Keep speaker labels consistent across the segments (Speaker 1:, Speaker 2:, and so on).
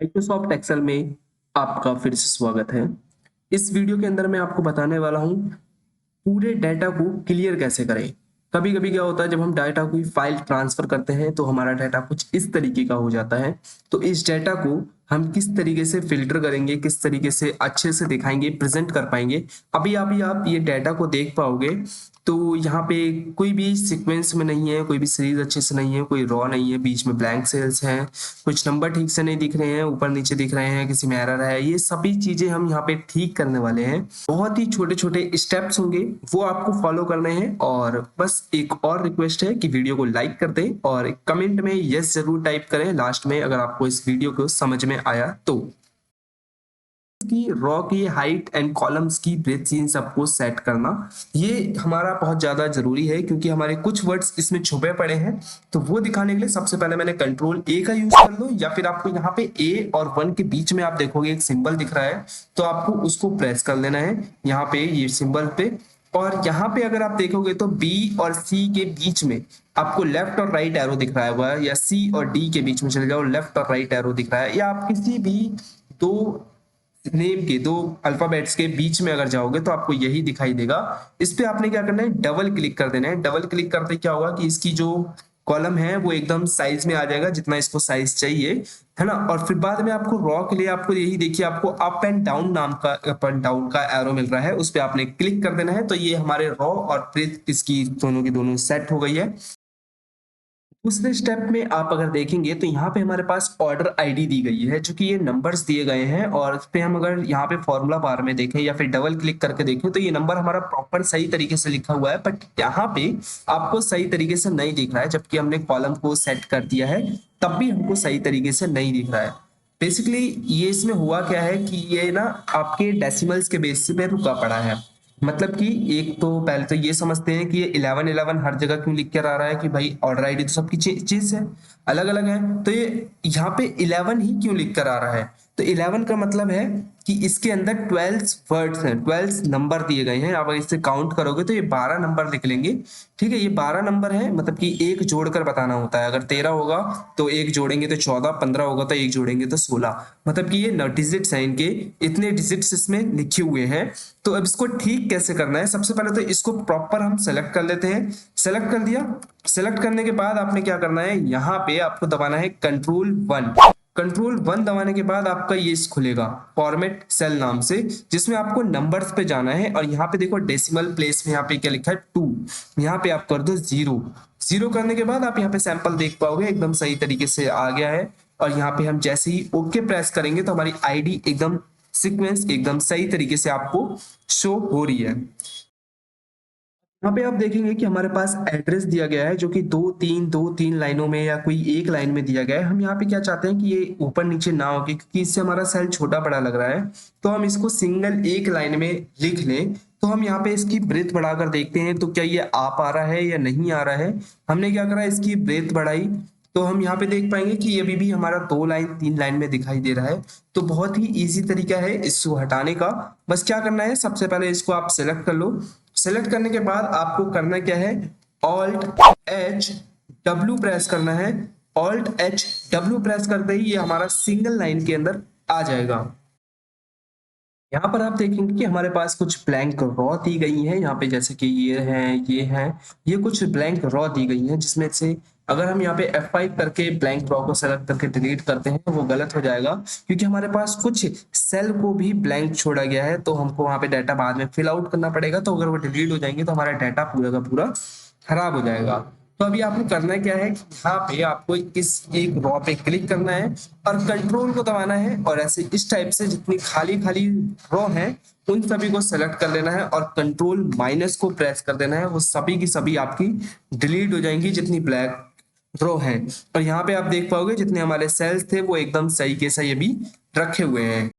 Speaker 1: Microsoft Excel में आपका फिर से स्वागत है। इस वीडियो के अंदर मैं आपको बताने वाला हूँ पूरे डाटा को क्लियर कैसे करें। कभी कभी क्या होता है, जब हम डाटा कोई फाइल ट्रांसफर करते हैं तो हमारा डाटा कुछ इस तरीके का हो जाता है। तो इस डाटा को हम किस तरीके से फिल्टर करेंगे, किस तरीके से अच्छे से दिखाएंगे, प्रेजेंट कर पाएंगे। अभी आप ये डाटा को देख पाओगे तो यहाँ पे कोई भी सीक्वेंस में नहीं है, कोई भी सीरीज अच्छे से नहीं है, कोई रॉ नहीं है, बीच में ब्लैंक सेल्स हैं, कुछ नंबर ठीक से नहीं दिख रहे हैं, ऊपर नीचे दिख रहे हैं, किसी में एरर है। ये सभी चीजें हम यहाँ पे ठीक करने वाले हैं। बहुत ही छोटे छोटे स्टेप्स होंगे, वो आपको फॉलो करने हैं। और बस एक और रिक्वेस्ट है कि वीडियो को लाइक कर दें और कमेंट में यस जरूर टाइप करें लास्ट में, अगर आपको इस वीडियो को समझ में आया तो। की रॉ की हाइट एंड कॉलम्स की ब्रेथ, इन सबको सेट करना ये हमारा बहुत ज्यादा जरूरी है, क्योंकि हमारे कुछ वर्ड्स इसमें छुपे पड़े हैं। तो वो दिखाने के लिए सबसे पहले मैंने कंट्रोल ए का यूज कर लो, या फिर आपको यहाँ पे ए और 1 के बीच में आप देखोगे एक सिंबल दिख रहा है, तो आपको उसको प्रेस कर लेना है यहाँ पे ये सिंबल पे। और यहाँ पे अगर आप देखोगे तो बी और सी के बीच में आपको लेफ्ट और राइट एरो दिख रहा है हुआ, या सी और डी के बीच में चले जाओ, लेफ्ट और राइट एरो दिख रहा है, या आप किसी भी दो नेम के दो अल्फाबेट्स के बीच में अगर जाओगे तो आपको यही दिखाई देगा। इस पे आपने क्या करना है, डबल क्लिक कर देना है। डबल क्लिक करते क्या होगा कि इसकी जो कॉलम है वो एकदम साइज में आ जाएगा, जितना इसको साइज चाहिए, है ना। और फिर बाद में आपको रॉ के लिए आपको यही देखिए, आपको अप एंड डाउन नाम का अप एंड डाउन का एरो मिल रहा है, उस पे आपने क्लिक कर देना है। तो ये हमारे रॉ और ब्रेथ इसकी दोनों की दोनों सेट हो गई है। दूसरे स्टेप में आप अगर देखेंगे तो यहाँ पे हमारे पास ऑर्डर आईडी दी गई है, जो कि ये नंबर्स दिए गए हैं। और इस पे हम अगर यहाँ पे फॉर्मूला बार में देखें या फिर डबल क्लिक करके देखें तो ये नंबर हमारा प्रॉपर सही तरीके से लिखा हुआ है, बट यहाँ पे आपको सही तरीके से नहीं दिख रहा है, जबकि हमने कॉलम को सेट कर दिया है तब भी हमको सही तरीके से नहीं दिख रहा है। बेसिकली ये इसमें हुआ क्या है कि ये ना आपके डेसिमल्स के बेस पे रुका पड़ा है। मतलब कि एक तो पहले तो ये समझते हैं कि ये 11 11 हर जगह क्यों लिख कर आ रहा है, कि भाई ऑर्डर आईडी तो सबकी चीज है, अलग अलग है, तो ये यहाँ पे 11 ही क्यों लिख कर आ रहा है। तो 11 का मतलब है कि इसके अंदर 12 वर्ड्स हैं, 12 नंबर दिए गए हैं। आप अगर इससे काउंट करोगे तो ये 12 नंबर निकलेंगे। ठीक है, ये 12 नंबर है, मतलब कि एक जोड़कर बताना होता है। अगर 13 होगा तो एक जोड़ेंगे तो 14, 15 होगा तो एक जोड़ेंगे तो 16। मतलब कि ये 9 डिजिट्स हैं, इनके इतने डिजिट्स इसमें लिखे हुए हैं। तो अब इसको ठीक कैसे करना है, सबसे पहले तो इसको प्रॉपर हम सेलेक्ट कर लेते हैं। सेलेक्ट कर दिया, सेलेक्ट करने के बाद आपने क्या करना है, यहाँ पे आपको दबाना है कंट्रोल 1। कंट्रोल 1 दबाने के बाद आपका ये खुलेगा फॉर्मेट सेल नाम से, जिसमें आपको नंबर्स पे जाना है। और यहाँ पे देखो डेसिमल प्लेस में यहाँ पे क्या लिखा है 2, यहाँ पे आप कर दो 0। 0 करने के बाद आप यहाँ पे सैंपल देख पाओगे एकदम सही तरीके से आ गया है। और यहाँ पे हम जैसे ही ओके प्रेस करेंगे तो हमारी आईडी एकदम सीक्वेंस एकदम सही तरीके से आपको शो हो रही है। यहाँ पे आप देखेंगे कि हमारे पास एड्रेस दिया गया है, जो कि दो तीन लाइनों में या कोई एक लाइन में दिया गया है। हम यहाँ पे क्या चाहते हैं कि ये ऊपर नीचे ना हो, क्योंकि इससे हमारा सेल छोटा बड़ा लग रहा है। तो हम इसको सिंगल एक लाइन में लिख लें। तो हम यहाँ पे इसकी ब्रेथ बढ़ाकर देखते हैं तो क्या ये आ पा रहा है या नहीं आ रहा है। हमने क्या करा, इसकी ब्रेथ बढ़ाई तो हम यहाँ पे देख पाएंगे कि ये अभी भी हमारा 2 लाइन 3 लाइन में दिखाई दे रहा है। तो बहुत ही इजी तरीका है इसको हटाने का। बस क्या करना है, सबसे पहले इसको आप सेलेक्ट कर लो। सेलेक्ट करने के बाद आपको करना क्या है, Alt+H+W प्रेस करना है। Alt+H+W प्रेस करते ही ये हमारा सिंगल लाइन के अंदर आ जाएगा। यहाँ पर आप देखेंगे कि हमारे पास कुछ ब्लैंक रॉ दी गई है, यहाँ पे जैसे कि ये कुछ ब्लैंक रॉ दी गई है, जिसमें से अगर हम यहाँ पे F5 करके ब्लैंक रॉ को सेलेक्ट करके डिलीट करते हैं तो वो गलत हो जाएगा, क्योंकि हमारे पास कुछ सेल को भी ब्लैंक छोड़ा गया है। तो हमको वहाँ पे डाटा बाद में फिल आउट करना पड़ेगा, तो अगर वो डिलीट हो जाएंगे तो हमारा डाटा पूरा का पूरा खराब हो जाएगा। तो अभी आपको करना क्या है कि यहाँ पे आपको इस एक रॉ पे क्लिक करना है और कंट्रोल को दबाना है, और ऐसे इस टाइप से जितनी खाली खाली रॉ है उन सभी को सेलेक्ट कर लेना है और कंट्रोल- को प्रेस कर देना है। वो सभी की सभी आपकी डिलीट हो जाएंगी, जितनी ब्लैक रो है। और यहाँ पे आप देख पाओगे जितने हमारे सेल्स थे वो एकदम सही के सही अभी रखे हुए हैं।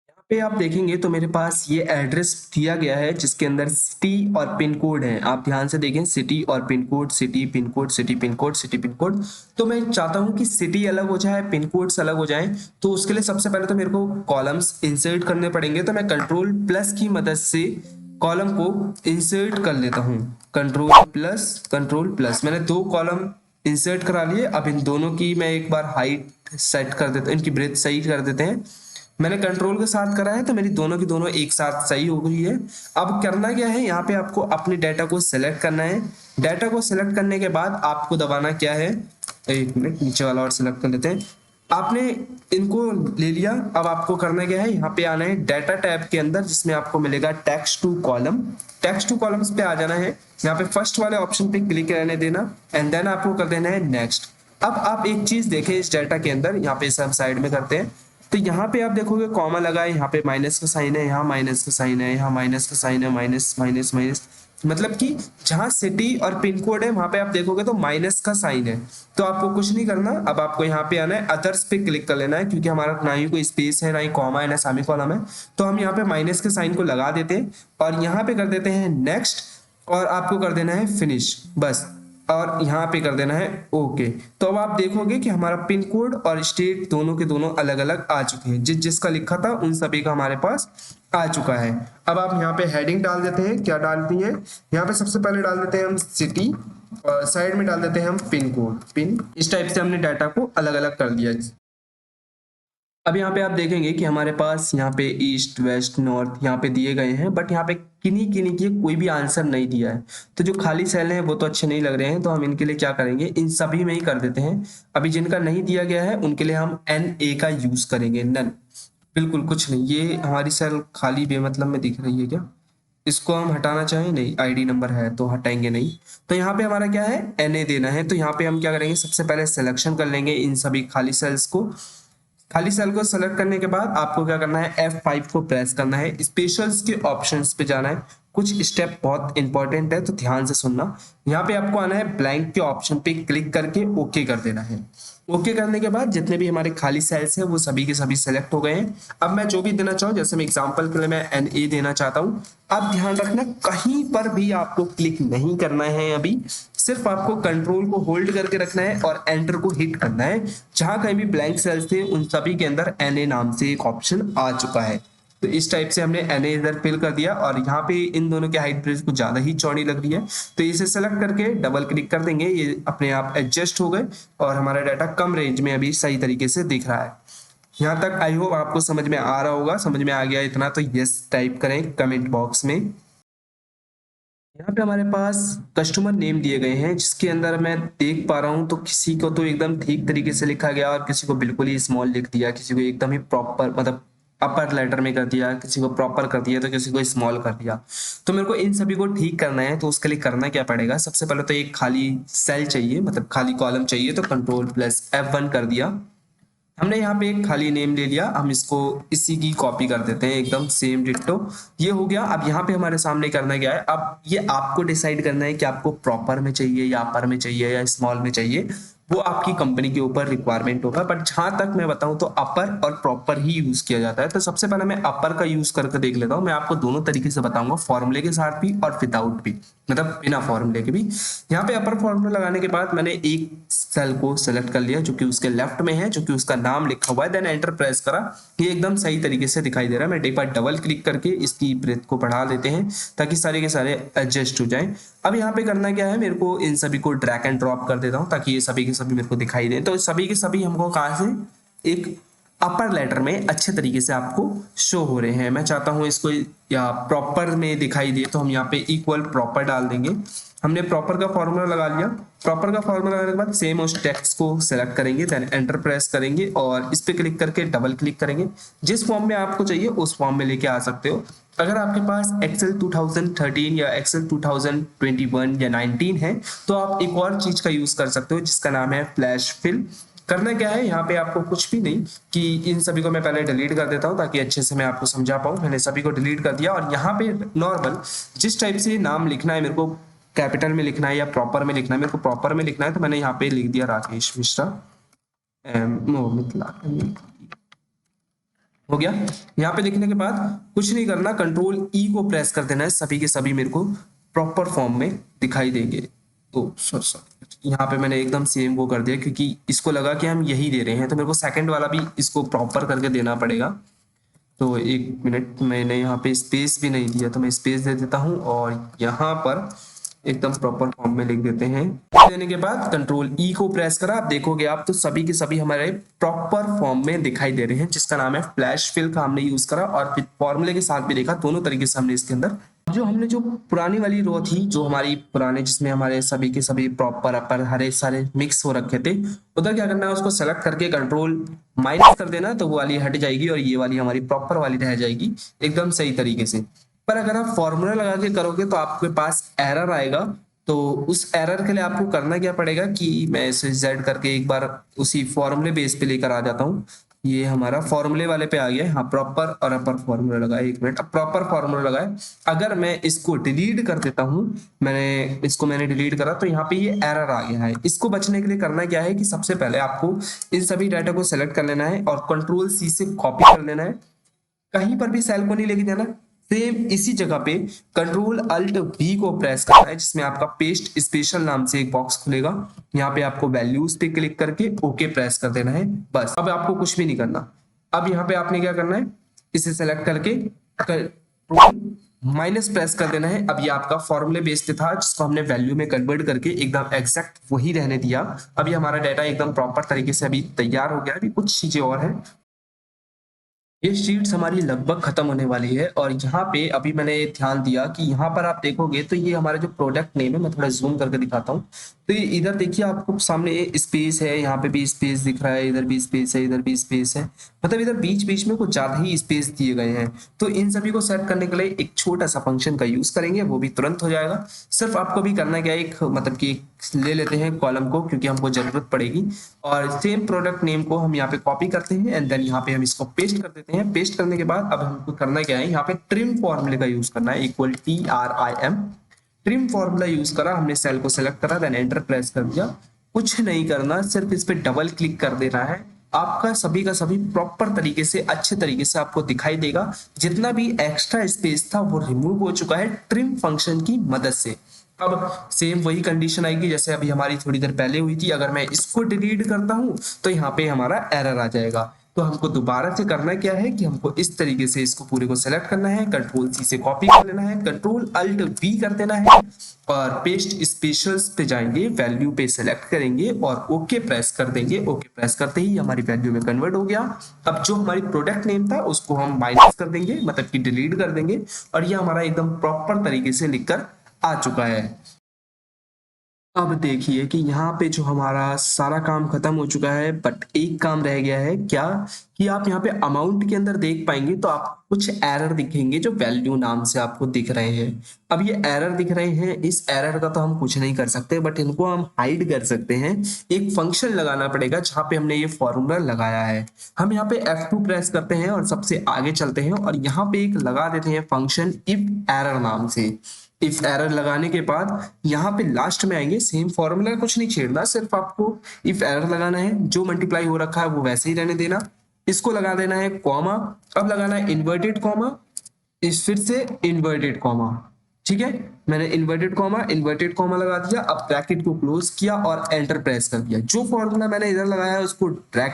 Speaker 1: यहाँ पे आप देखेंगे तो मेरे पास ये एड्रेस दिया गया है, जिसके अंदर सिटी और पिन कोड है। आप ध्यान से देखें, सिटी और pin code, city pin code, city pin code, city pin code. तो मैं चाहता हूँ कि सिटी अलग हो जाए, पिन कोड्स अलग हो जाए। तो उसके लिए सबसे पहले तो मेरे को कॉलम्स इंसर्ट करने पड़ेंगे। तो मैं कंट्रोल+ की मदद से कॉलम को इंसर्ट कर लेता हूँ। कंट्रोल+, मैंने 2 कॉलम इंसर्ट करा लिए। अब इन दोनों की मैं एक बार हाइट सेट कर देता हूँ, इनकी ब्रेथ सही कर देते हैं। मैंने कंट्रोल के साथ करा है तो मेरी दोनों की दोनों एक साथ सही हो गई है। अब करना क्या है, यहाँ पे आपको अपने डाटा को सिलेक्ट करना है। डाटा को सिलेक्ट करने के बाद आपको दबाना क्या है, एक मिनट नीचे वाला और सिलेक्ट कर लेते हैं। आपने इनको ले लिया। अब आपको करना क्या है, यहाँ पे आना है डाटा टैब के अंदर जिसमें आपको मिलेगा text to column. Text to columns पे आ जाना है, यहाँ पे फर्स्ट वाले ऑप्शन पे क्लिक रहने देना एंड देन आपको कर देना है नेक्स्ट। अब आप एक चीज देखें इस डाटा के अंदर, यहाँ पे सब साइड में करते हैं तो यहाँ पे आप देखोगे कॉमा लगा है, यहाँ पे माइनस का साइन है, यहाँ माइनस का साइन है, यहाँ माइनस का साइन है, माइनस माइनस माइनस, मतलब कि जहां सिटी और पिन कोड है वहां पे आप देखोगे तो माइनस का साइन है। तो आपको कुछ नहीं करना, अब आपको यहाँ पे आना है अदर्स पे क्लिक कर लेना है, क्योंकि हमारा ना ही कोई स्पेस है, ना ही कॉमा है, ना सेमी कॉलम है। तो हम यहाँ पे माइनस के साइन को लगा देते हैं और यहाँ पे कर देते हैं नेक्स्ट और आपको कर देना है फिनिश बस, और यहाँ पे कर देना है ओके। तो अब आप देखोगे कि हमारा पिन कोड और स्टेट दोनों के दोनों अलग अलग आ चुके हैं, जिसका लिखा था उन सभी का हमारे पास आ चुका है। अब आप यहाँ पे हेडिंग डाल देते हैं, क्या डालती है, यहाँ पे सबसे पहले डाल देते हैं हम सिटी और साइड में डाल देते हैं हम पिन कोड पिन। इस टाइप से हमने डाटा को अलग अलग कर दिया। अब यहाँ पे आप देखेंगे कि हमारे पास यहाँ पे ईस्ट वेस्ट नॉर्थ यहाँ पे दिए गए हैं, बट यहाँ पे किन्हीं किन्हीं के कोई भी आंसर नहीं दिया है। तो जो खाली सेल हैं वो तो अच्छे नहीं लग रहे हैं, तो हम इनके लिए क्या करेंगे, इन सभी में ही कर देते हैं। अभी जिनका नहीं दिया गया है उनके लिए हम NA का यूज करेंगे, नन, बिल्कुल कुछ नहीं। ये हमारी सेल खाली बेमतलब में दिख रही है क्या, इसको हम हटाना चाहें, नहीं ID नंबर है तो हटाएंगे नहीं। तो यहाँ पे हमारा क्या है, NA देना है। तो यहाँ पे हम क्या करेंगे, सबसे पहले सिलेक्शन कर लेंगे इन सभी खाली सेल्स को। खाली सेल को सेलेक्ट करने के बाद आपको क्या करना है, F5 को प्रेस करना है, स्पेशल्स के ऑप्शंस पे जाना है। कुछ स्टेप बहुत इंपॉर्टेंट है तो ध्यान से सुनना। यहाँ पे आपको आना है ब्लैंक के ऑप्शन पे क्लिक करके ओके कर देना है। ओके करने के बाद जितने भी हमारे खाली सेल्स हैं वो सभी के सभी सेलेक्ट हो गए हैं। अब मैं जो भी देना चाहूँ, जैसे मैं एग्जांपल के लिए मैं NA देना चाहता हूँ। अब ध्यान रखना कहीं पर भी आपको क्लिक नहीं करना है, अभी सिर्फ आपको कंट्रोल को होल्ड करके रखना है और एंटर को हिट करना है। जहां कहीं भी ब्लैंक सेल्स थे उन सभी के अंदर NA नाम से एक ऑप्शन आ चुका है। तो इस टाइप से हमने NA इधर फिल कर दिया और यहाँ पे इन दोनों की हाइट ब्रेथ कुछ ज्यादा ही चौड़ी लग रही है, तो इसे सेलेक्ट करके डबल क्लिक कर देंगे, ये अपने आप एडजस्ट हो गए और हमारा डाटा कम रेंज में अभी सही तरीके से दिख रहा है। यहाँ तक आई होप आपको समझ में आ रहा होगा। समझ में आ गया इतना तो यस टाइप करें कमेंट बॉक्स में। यहाँ पे हमारे पास कस्टमर नेम दिए गए हैं, जिसके अंदर मैं देख पा रहा हूँ तो किसी को तो एकदम ठीक तरीके से लिखा गया और किसी को बिल्कुल ही स्मॉल लिख दिया, किसी को एकदम ही प्रॉपर मतलब अपर लेटर में कर दिया, किसी को प्रॉपर कर दिया तो किसी को स्मॉल कर दिया। तो मेरे को इन सभी को ठीक करना है, तो उसके लिए करना क्या पड़ेगा, सबसे पहले तो एक खाली सेल चाहिए, मतलब खाली कॉलम चाहिए, तो Ctrl+F1 कर दिया। हमने यहाँ पे एक खाली नेम ले लिया, हम इसको इसी की कॉपी कर देते हैं एकदम सेम डिट्टो। ये हो गया। अब यहाँ पे हमारे सामने करना क्या है, अब ये आपको डिसाइड करना है कि आपको प्रॉपर में चाहिए या अपर में चाहिए या स्मॉल में चाहिए, वो आपकी कंपनी के ऊपर रिक्वायरमेंट होगा। बट जहां तक मैं बताऊं तो अपर और प्रॉपर ही यूज किया जाता है। तो सबसे पहले मैं अपर का यूज करके देख लेता हूं। मैं आपको दोनों तरीके से बताऊंगा, फॉर्मूले के साथ भी और विदाउट भी, मतलब बिना फॉर्मूले के भी। यहाँ पे अपर फॉर्मूला लगाने के बाद मैंने एक सेल को सेलेक्ट कर लिया जो कि उसके लेफ्ट में है, जो कि उसका नाम लिखा हुआ है, देन एंटर प्रेस करा। ये एकदम सही तरीके से दिखाई दे रहा है। मैं एक बार डबल क्लिक करके इसकी ब्रेथ को बढ़ा लेते हैं ताकि सारे के सारे एडजस्ट हो जाएं। अब यहाँ पे करना क्या है, मेरे को इन सभी को ड्रैग एंड ड्रॉप कर देता हूँ ताकि ये सभी के सभी मेरे को दिखाई दे। तो सभी के सभी हमको कहाँ से एक अपर लेटर में अच्छे तरीके से आपको शो हो रहे हैं। मैं चाहता हूं इसको या प्रॉपर में दिखाई दे, तो हम यहाँ पे इक्वल प्रॉपर डाल देंगे। हमने प्रॉपर का फॉर्मूला लगा लिया। प्रॉपर का फॉर्मूला लगाने के बाद सेम उस टेक्स्ट को सेलेक्ट करेंगे, देन एंटर प्रेस करेंगे और इस पे क्लिक करके डबल क्लिक करेंगे। जिस फॉर्म में आपको चाहिए उस फॉर्म में लेके आ सकते हो। अगर आपके पास एक्सेल 2013 या एक्सेल 2021 या 19 है तो आप एक और चीज का यूज कर सकते हो जिसका नाम है फ्लैश फिल। करना क्या है, यहाँ पे आपको कुछ भी नहीं, कि इन सभी को मैं पहले डिलीट कर देता हूँ ताकि अच्छे से मैं आपको समझा पाऊँ। मैंने सभी को डिलीट कर दिया और यहाँ पे नॉर्मल जिस टाइप से नाम लिखना है, मेरे को कैपिटल में लिखना है या प्रॉपर में लिखना है, मेरे को प्रॉपर में लिखना है, तो मैंने यहाँ पे लिख दिया राकेश मिश्रा मिथिला। हो गया। यहाँ पे लिखने के बाद कुछ नहीं करना, Ctrl+E को प्रेस कर देना है, सभी के सभी मेरे को प्रॉपर फॉर्म में दिखाई देंगे। तो सॉरी, यहाँ पे मैंने एकदम सेम वो कर दिया क्योंकि इसको लगा कि हम यही दे रहे हैं, तो मेरे को सेकंड वाला भी इसको प्रॉपर करके देना पड़ेगा। तो एक मिनट, मैंने यहाँ पे स्पेस भी नहीं दिया तो मैं स्पेस दे देता हूँ और यहाँ पर एकदम प्रॉपर फॉर्म में लिख देते हैं। देने के बाद कंट्रोल ई को प्रेस करा, आप देखोगे आप तो सभी के सभी हमारे प्रॉपर फॉर्म में दिखाई दे रहे हैं, जिसका नाम है फ्लैश फिल का हमने यूज करा और फिर फॉर्मूले के साथ भी देखा, दोनों तरीके से हमने इसके अंदर जो हमने जो पुरानी वाली रो थी जो हमारी पुराने जिसमें हमारे सभी के सभी प्रॉपर अपर हरे सारे मिक्स हो रखे थे, उधर क्या करना है उसको सेलेक्ट करके कंट्रोल माइनस कर देना, तो वो वाली हट जाएगी और ये वाली हमारी प्रॉपर वाली रह जाएगी एकदम सही तरीके से। पर अगर आप फॉर्मूला लगा के करोगे तो आपके पास एरर आएगा। तो उस एरर के लिए आपको करना क्या पड़ेगा कि मैं इसे जेड करके एक बार उसी फॉर्मूले बेस पे लेकर आ जाता हूँ। ये हमारा फॉर्मूले वाले पे आ गया है, हाँ प्रॉपर और अपर फॉर्मूला लगाया, एक मिनट, अब प्रॉपर फॉर्मूला लगाया। अगर मैं इसको डिलीट कर देता हूँ, मैंने डिलीट करा तो यहाँ पे ये एरर आ गया है। इसको बचने के लिए करना क्या है कि सबसे पहले आपको इन सभी डाटा को सेलेक्ट कर लेना है और कंट्रोल सी से कॉपी कर लेना है, कहीं पर भी सेल को नहीं लेके जाना। सेम इसी जगह पे कंट्रोल अल्ट वी को प्रेस करना है, जिसमें आपका पेस्ट स्पेशल नाम से एक बॉक्स खुलेगा। यहाँ पे आपको वैल्यूज पे क्लिक करके ओके प्रेस कर देना है, बस। अब आपको कुछ भी नहीं करना। अब यहाँ पे आपने क्या करना है, इसे सेलेक्ट करके कंट्रोल माइनस प्रेस कर देना है। अब ये आपका फॉर्मूले बेस्ड था जिसको हमने वैल्यू में कन्वर्ट करके एकदम एग्जैक्ट वही रहने दिया। अभी हमारा डाटा एकदम प्रॉपर तरीके से अभी तैयार हो गया। अभी कुछ चीजें और हैं, ये शीट्स हमारी लगभग खत्म होने वाली है और यहाँ पे अभी मैंने ध्यान दिया कि यहाँ पर आप देखोगे तो ये हमारा जो प्रोडक्ट नेम है, मैं थोड़ा जूम करके दिखाता हूँ। तो ये इधर देखिए आपको सामने स्पेस है, यहाँ पे भी स्पेस दिख रहा है, इधर भी स्पेस है, इधर भी स्पेस है, मतलब इधर बीच बीच में कुछ ज्यादा ही स्पेस दिए गए हैं। तो इन सभी को सेट करने के लिए एक छोटा सा फंक्शन का यूज करेंगे, वो भी तुरंत हो जाएगा। सिर्फ आपको भी करना क्या है, एक मतलब कि ले लेते हैं कॉलम को क्योंकि हमको जरूरत पड़ेगी, और सेम प्रोडक्ट नेम को हम यहाँ पे कॉपी करते हैं एंड देन यहाँ पे हम इसको पेस्ट कर देते हैं। पेस्ट करने के बाद अब हमको करना क्या है, यहाँ पे ट्रिम फॉर्मूले का यूज करना है, equal TRIM। Trim formula use करा, हमने सेल को सेलेक्ट करा, देन एंटर प्रेस कर दिया। कुछ नहीं करना, सिर्फ इस पे डबल क्लिक कर देना है। आपका सभी का सभी प्रॉपर तरीके से अच्छे तरीके से आपको दिखाई देगा। जितना भी एक्स्ट्रा स्पेस था वो रिमूव हो चुका है ट्रिम फंक्शन की मदद से। अब सेम वही कंडीशन आएगी जैसे अभी हमारी थोड़ी देर पहले हुई थी। अगर मैं इसको डिलीट करता हूं तो यहाँ पे हमारा एरर आ जाएगा। तो हमको दोबारा से करना क्या है कि हमको इस तरीके से इसको पूरे को सेलेक्ट करना है, कंट्रोल सी से कॉपी कर लेना है, कंट्रोल अल्ट वी कर देना है और पेस्ट स्पेशल्स पे जाएंगे, वैल्यू पे सेलेक्ट करेंगे और ओके प्रेस कर देंगे। ओके प्रेस करते ही हमारी वैल्यू में कन्वर्ट हो गया। अब जो हमारी प्रोडक्ट नेम था उसको हम माइनस कर देंगे, मतलब कि डिलीट कर देंगे, और ये हमारा एकदम प्रॉपर तरीके से लिखकर आ चुका है। अब देखिए कि यहाँ पे जो हमारा सारा काम खत्म हो चुका है, बट एक काम रह गया है क्या, कि आप यहाँ पे अमाउंट के अंदर देख पाएंगे तो आप कुछ एरर दिखेंगे जो वैल्यू नाम से आपको दिख रहे हैं। अब ये एरर दिख रहे हैं, इस एरर का तो हम कुछ नहीं कर सकते, बट इनको हम हाइड कर सकते हैं। एक फंक्शन लगाना पड़ेगा जहाँ पे हमने ये फॉर्मूला लगाया है। हम यहाँ पे F2 प्रेस करते हैं और सबसे आगे चलते हैं और यहाँ पे एक लगा देते हैं फंक्शन इफ एरर नाम से। इफ एरर लगाने के बाद यहाँ पे लास्ट में आएंगे, सेम फॉर्मूला, कुछ नहीं छेड़ना, सिर्फ आपको इफ एरर लगाना है, जो मल्टीप्लाई हो रखा है वो वैसे ही रहने देना। इसको लगा देना है कॉमा, अब लगाना है इन्वर्टेड कॉमा, इस फिर से इन्वर्टेड कॉमा। ठीक है, मैंने इन्वर्टेड कॉमा लगा दिया। अब ब्रैकेट को क्लोज किया और एंटर प्रेस कर दिया। जो फॉर्मूला मैंने इधर लगाया है उसको ड्रैग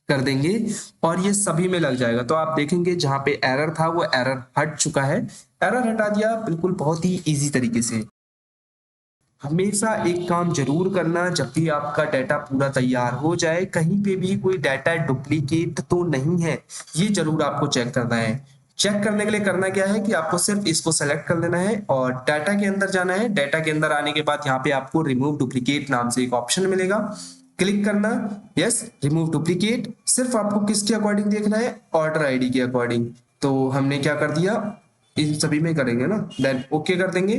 Speaker 1: कर देंगे और ये सभी में लग जाएगा। तो आप देखेंगे जहां पे एरर था वो एरर हट चुका है। एरर हटा दिया बिल्कुल बहुत ही इजी तरीके से। हमेशा एक काम जरूर करना, जब भी आपका डाटा पूरा तैयार हो जाए कहीं पे भी कोई डाटा डुप्लीकेट तो नहीं है, ये जरूर आपको चेक करना है। चेक करने के लिए करना क्या है कि आपको सिर्फ इसको सेलेक्ट कर लेना है और डाटा के अंदर जाना है। डाटा के अंदर आने के बाद यहाँ पे आपको रिमूव डुप्लीकेट नाम से एक ऑप्शन मिलेगा, क्लिक करना, यस रिमूव डुप्लीकेट। सिर्फ आपको किसके अकॉर्डिंग देखना है, ऑर्डर आईडी के अकॉर्डिंग। तो हमने क्या कर दिया, इन सभी में करेंगे ना, देन ओके कर देंगे।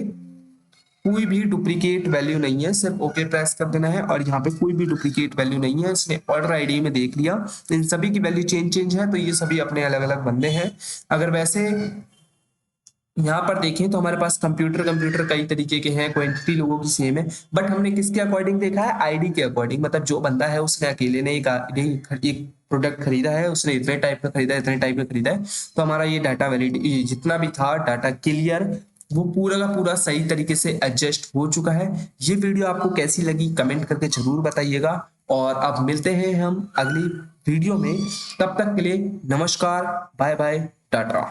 Speaker 1: कोई भी डुप्लीकेट वैल्यू नहीं है, सिर्फ ओके प्रेस कर देना है और यहाँ पे कोई भी डुप्लीकेट वैल्यू नहीं है। इसने ऑर्डर आईडी में देख लिया, इन सभी की वैल्यू चेंज है, तो ये सभी अपने अलग अलग बंदे हैं। अगर वैसे यहाँ पर देखें तो हमारे पास कंप्यूटर कई तरीके के हैं, क्वांटिटी लोगों की सेम है, बट हमने किसके अकॉर्डिंग देखा है, आईडी के अकॉर्डिंग। मतलब जो बंदा है उसने अकेले ने एक प्रोडक्ट खरीदा है, उसने इतने टाइप का खरीदा है, इतने टाइप का खरीदा है, तो हमारा ये डाटा वैलिड जितना भी था डाटा क्लियर, वो पूरा का पूरा सही तरीके से एडजस्ट हो चुका है। ये वीडियो आपको कैसी लगी कमेंट करके जरूर बताइएगा और अब मिलते हैं हम अगली वीडियो में। तब तक के लिए नमस्कार, बाय बाय, टाटा।